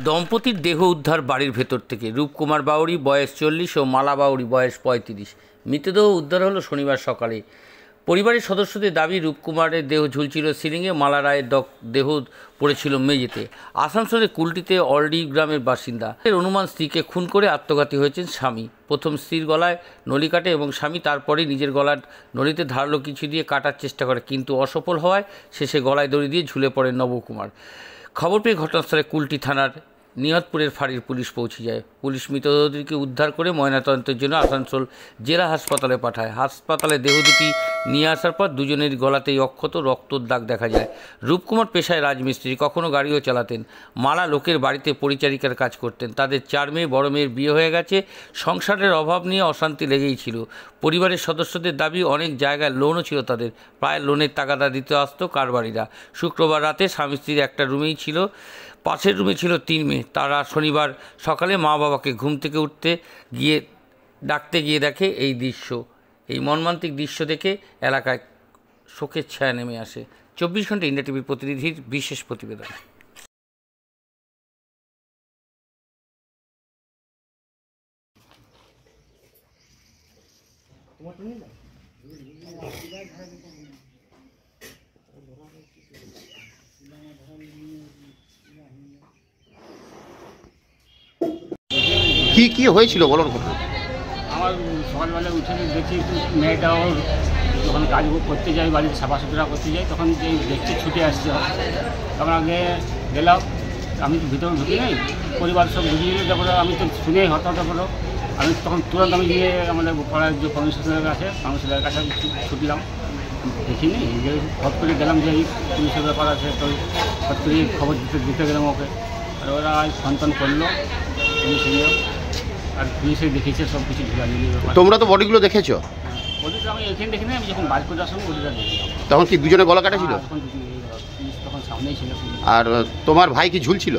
দম্পতির দেহ উদ্ধার বাড়ির ভেতর থেকে। রূপকুমার বাউরি বয়স 40 ও মালা বাউরি বয়স 35। মৃতদেহ উদ্ধার হলো শনিবার সকালে। পরিবারের সদস্যদের দাবি, রূপকুমারের দেহ ঝুলছিল সিলিংয়ে, মালা রায়ের দেহ পড়েছিল মেঝেতে। আসানসোলের কুলটিতে অলডি গ্রামের বাসিন্দা এর অনুমান, স্ত্রীকে খুন করে আত্মঘাতী হয়েছেন স্বামী। প্রথম স্ত্রীর গলায় নলি কাটে এবং স্বামী তারপরে নিজের গলার নলিতে ধারালো কিছু দিয়ে কাটার চেষ্টা করে, কিন্তু অসফল হওয়ায় শেষে গলায় দড়ি দিয়ে ঝুলে পড়েন নবকুমার। খবর পেয়ে ঘটনাস্থলে কুলটি থানার নিয়তপুরের ফাঁড়ির পুলিশ পৌঁছে যায়। পুলিশ মৃতদেহটিকে উদ্ধার করে ময়নাতদন্তের জন্য আসানসোল জেলা হাসপাতালে পাঠায়। হাসপাতালে দেহ দুটি নিয়ে আসার পর দুজনের গলাতেই অক্ষত রক্তর দাগ দেখা যায়। রূপকুমার পেশায় রাজমিস্ত্রি, কখনো গাড়িও চালাতেন। মালা লোকের বাড়িতে পরিচারিকার কাজ করতেন। তাদের 4 মেয়ে, বড় মেয়ের বিয়ে হয়ে গেছে। সংসারের অভাব নিয়ে অশান্তি লেগেই ছিল। পরিবারের সদস্যদের দাবি, অনেক জায়গায় লোনও ছিল তাদের, প্রায় লোনের টাকাটা দিতে আসতো কারবারিরা। শুক্রবার রাতে স্বামী স্ত্রীর একটা রুমেই ছিল, পাশের রুমে ছিল 3 মেয়ে। তারা শনিবার সকালে মা বাবাকে ঘুম থেকে ডাকতে গিয়ে দেখে এই দৃশ্য। এই মর্মান্তিক দৃশ্য দেখে এলাকায় শোকের ছায়া নেমে আসে। 24 ঘন্টা ইন্ডিয়া টিভির প্রতিনিধির বিশেষ প্রতিবেদন। কি হয়েছিল বলুন? আমার সকালবেলা উঠে দেখি মেয়েটা ওর যখন কাজ করতে যাই, বাড়ির সাফা সুতরা করতে যাই, তখন যে দেখছি ছুটে আসছে। তখন আগে গেলাম, আমি তো ভিতরে ঢুকি নেই, পরিবার সব ঢুকিয়ে গেলে, তারপরে আমি তো শুনেই হতাহত করো। আমি তখন তুরন্ত আমি গিয়ে আমাদের পাড়ার যে কমিশনারের কাছে ছুটলাম, দেখিনি যে হট করে গেলাম যে এই পুলিশের ব্যাপার আছে, তো হট করে খবর দিতে গেলাম ওকে। আর ওরা সন্তান করলো পুলিশে, আর পুলিশে দেখেছে সব কিছু ঢুকানিয়ে। তোমরা তো বডিগুলো দেখেছো? বডিটা আমি এখানে দেখিনি, আমি যখন বাইর করে আসলাম বডিটা দেখলাম। তখন কি দুজনে গলা কাটা ছিল? তখন সামনেই ছিল। আর তোমার ভাই কি ঝুলছিল?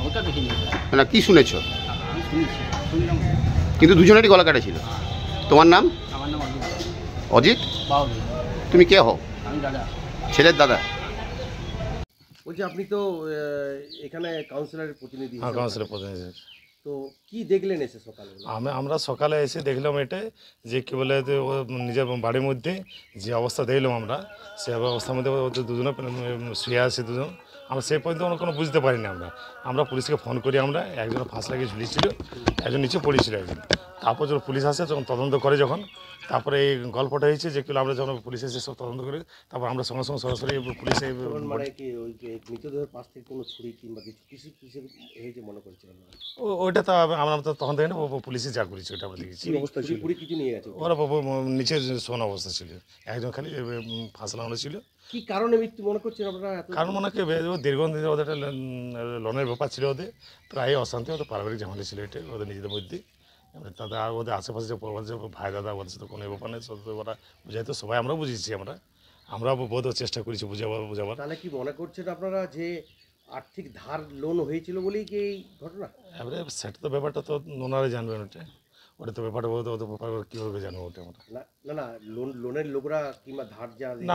ওটা দেখিনি না, কি শুনেছো? আমি শুনলাম, কিন্তু দুজনেরই গলা কাটা ছিল। তোমার নাম? আমার নাম অজিত বাউরি। তুমি কে হও? আমি দাদা, ছেলের দাদা। বলছি, আপনি তো এখানে কাউন্সিলরের প্রতিনিধি। হ্যাঁ, কাউন্সিলর প্রতিনিধি। তো কি দেখলেন এসে সকালে? আমরা সকালে এসে দেখলাম এটা যে কী বলে, ও নিজের বাড়ির মধ্যে যে অবস্থা দেখলাম আমরা, সে অবস্থার মধ্যে দুজনে শুয়ে আছে দুজন। আমরা সেই পর্যন্ত কোনো বুঝতে পারিনি। আমরা পুলিশকে ফোন করি, আমরা একজন ফাঁস লাগিয়ে ঝুলিয়েছিল, একজন নিচে পড়েছিল একজন। তারপর যখন পুলিশ আসে, যখন তদন্ত করে, যখন তারপরে এই গল্পটা হয়েছে যে আমরা যখন পুলিশ এসে সব তদন্ত করি, তারপর আমরা সঙ্গে সঙ্গে সরাসরি পুলিশে। মানে কি ওই মৃতদেহের পাশ থেকে কোনো ছুরি কিংবা কিছু হয়েছে মনে করছিলাম? ওইটা তো আমরা তো তখন দেখি না, পুলিশে যা করেছি ওটা আমরা দেখেছি। কিছু নিয়ে গেছে ওরা নিচে শোন অবস্থা ছিল, একজন খালি ফাঁস লাগানো ছিল। কি কারণে মৃত্যু মনে করছেন আপনারা? কারণ মনে কি, দীর্ঘদিন ওদের একটা লোনের ব্যাপার ছিল, ওদের প্রায় অশান্তি, ওদের পারিবারিক ঝামেলা ছিল এটা ওদের নিজেদের মধ্যে। তাদের আর ওদের আশেপাশে যে ভাই দাদা, ওদের সাথে কোনো ব্যাপার নেই, ওরা বুঝাইতো সবাই, আমরাও বুঝিয়েছি, আমরা বোধ চেষ্টা করেছি বুঝাবার। তাহলে কি মনে করছেন আপনারা যে আর্থিক ধার লোন হয়েছিল বলেই কি এই ঘটনা? এবারে সেটা তো ব্যাপারটা তো ওনারাই জানবেন, ওটা তো ব্যাপারটা কীভাবে জানবো ওটা আমরা? না, লোনের লোকরা কিংবা ধার না,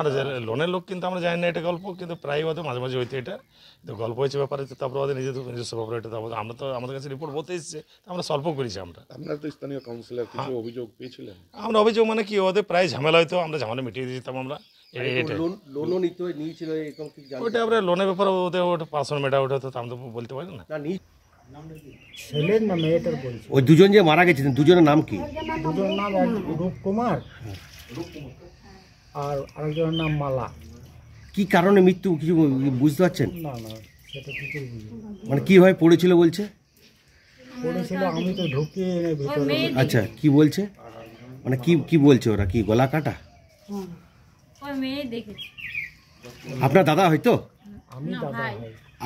লোনের লোক কিন্তু আমরা জানি না, এটা গল্প, কিন্তু প্রায় ওদের মাঝে মাঝে হইতে এটা গল্প হয়েছে ব্যাপারে। তারপরে ওদের নিজস্ব ব্যাপারে এটা আমরা তো আমাদের কাছে রিপোর্ট বলতে এসেছে, আমরা সল্ভ করেছি। আপনার তো স্থানীয় কাউন্সিলর কিছু অভিযোগ পেয়েছিলেন? আমরা অভিযোগ মানে কি, ওদের প্রায় ঝামেলা হয়তো, আমরা ঝামেলা মিটিয়ে দিতাম। আমরা লোনও নিয়েছিল এরকম কি? ওটা আমরা লোনের ব্যাপারে ওদের ওটা পার্সোনাল ম্যাটার, ওটা তো আমরা বলতে পারি না। ছেলের না মেয়েটার বলছি। ওই দুজন যে মারা গেছেন, দুজনের নাম কি? দুজনের নাম রূপকুমার আর আরেকজনের নাম মালা। কি কারণে মৃত্যু কিছু বুঝতে পারছেন? না, সেটা কিছুই বুঝি। মানে কিভাবে পড়েছিল বলছে? পড়েছিল, আমি তো ঢুকিয়ে এনে ভিতরে। আচ্ছা, কি বলছে? মানে কি বলছে ওরা? কি গলা কাটা? আপনার দাদা হয়তো? আমি দাদা হয়।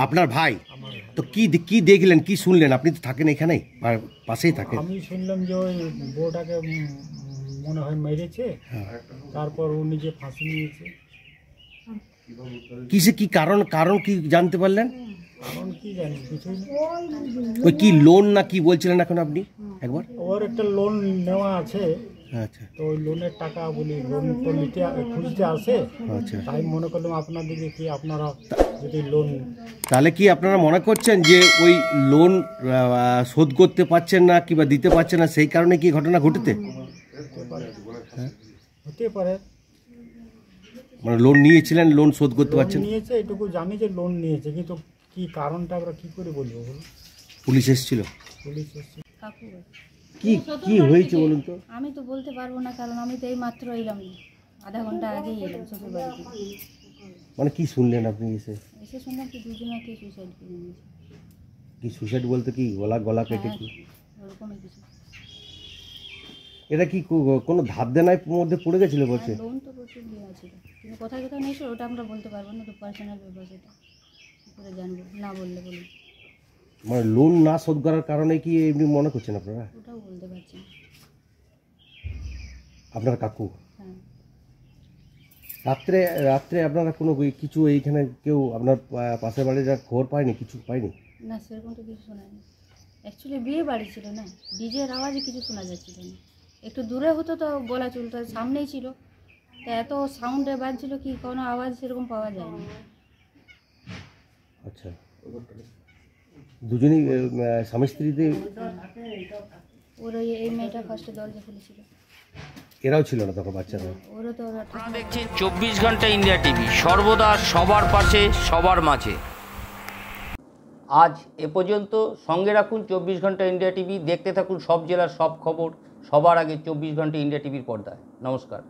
আপনার ভাই? তো কি দেখলেন, কি শুনলেন? আপনি তো থাকেন এখানেই, পাশেই থাকেন। আমি শুনলাম যে ওই বউটাকে মনে হয় মেরেছে, তারপর ও নিজে ফাঁসি নিয়েছে। কি কারণ কি জানতে পারলেন? কারণ কি জানি, কিছুই না। ওই কি লোন না কি বলছিলেন এখন আপনি একবার? ওর একটা লোন নেওয়া আছে, আচ্ছা তো ওই লোনের টাকা বলি লোন তো নিতে খুঁজতে আসে, আচ্ছা। তাই মনে করলাম আপনাদেরকে কি আপনারা যদি লোন তাহলে কি আপনারা মনে করছেন যে ওই লোন শোধ করতে পারছেন না কিংবা দিতে পারছেন না, সেই কারণে কি ঘটনা ঘটেছে? হতে পারে, মানে লোন নিয়েছিলেন, লোন শোধ করতে লোন পারছেন? নিয়েছে এটুকু জানি যে লোন নিয়েছে, কিন্তু কি কারণটা আমরা কি করে বলবো বলুন? পুলিশ এসেছিল? পুলিশ এসছে। কাকু কি কি হয়েছে বলুন তো? আমি তো বলতে পারবো না, কারণ আমি তো এই মাত্র এলাম, আধা ঘন্টা আগেই এলাম শ্বশুর বাড়িতে। মানে কি শুনলেন আপনি এসে? এসে শুনলাম কি দুজনকে সুইসাইড করে নিয়েছে। কি সুসাইড বলতে কি গলা কেটে কি? ওরকমই কিছু। এটা কি কোনো ধার দেনার মধ্যে পড়ে গেছিল বলছে? লোন তো প্রচুর দেওয়া ছিল, কিন্তু কোথায় কোথায় নিয়েছিল ওটা আমরা বলতে পারবো না, তো পার্সোনাল ব্যাপার সেটা কী করে জানবো, না বললে বলুন। মানে লোন না শোধ করার কারণে কি এমনি মনে করছেন আপনারা? ওটাও বলতে পারছি না। আপনার কাকু হ্যাঁ, রাত্রে রাত্রে আপনারা কোনো কিছু এইখানে কেউ আপনার পাশের বাড়ির খবর পায়নি, কিছু পায়নি? না সেরকম তো কিছু শোনায়নি। অ্যাকচুয়ালি বিয়ে বাড়ি ছিল না, ডিজের আওয়াজে কিছু শোনা যাচ্ছিল না। একটু দূরে হতো তো বলা চলতো, সামনেই ছিল, তা এত সাউন্ডে বাজছিল কি কোনো আওয়াজ সেরকম পাওয়া যায়নি। আচ্ছা, দুজনেই স্বামী স্ত্রীতে? ওর এই মেয়েটা ফার্স্টে দরজা খুলেছিল, এরাও ছিল না তখন বাচ্চারা? ওরও তো আপনারা দেখছেন 24 ঘন্টা ইন্ডিয়া টিভি, সর্বদা সবার পাশে সবার মাঝে। আজ এ পর্যন্ত। সঙ্গে রাখুন 24 ঘন্টা ইন্ডিয়া টিভি, দেখতে থাকুন সব জেলার সব খবর সবার আগে 24 ঘন্টা ইন্ডিয়া টিভির পর্দায়। নমস্কার।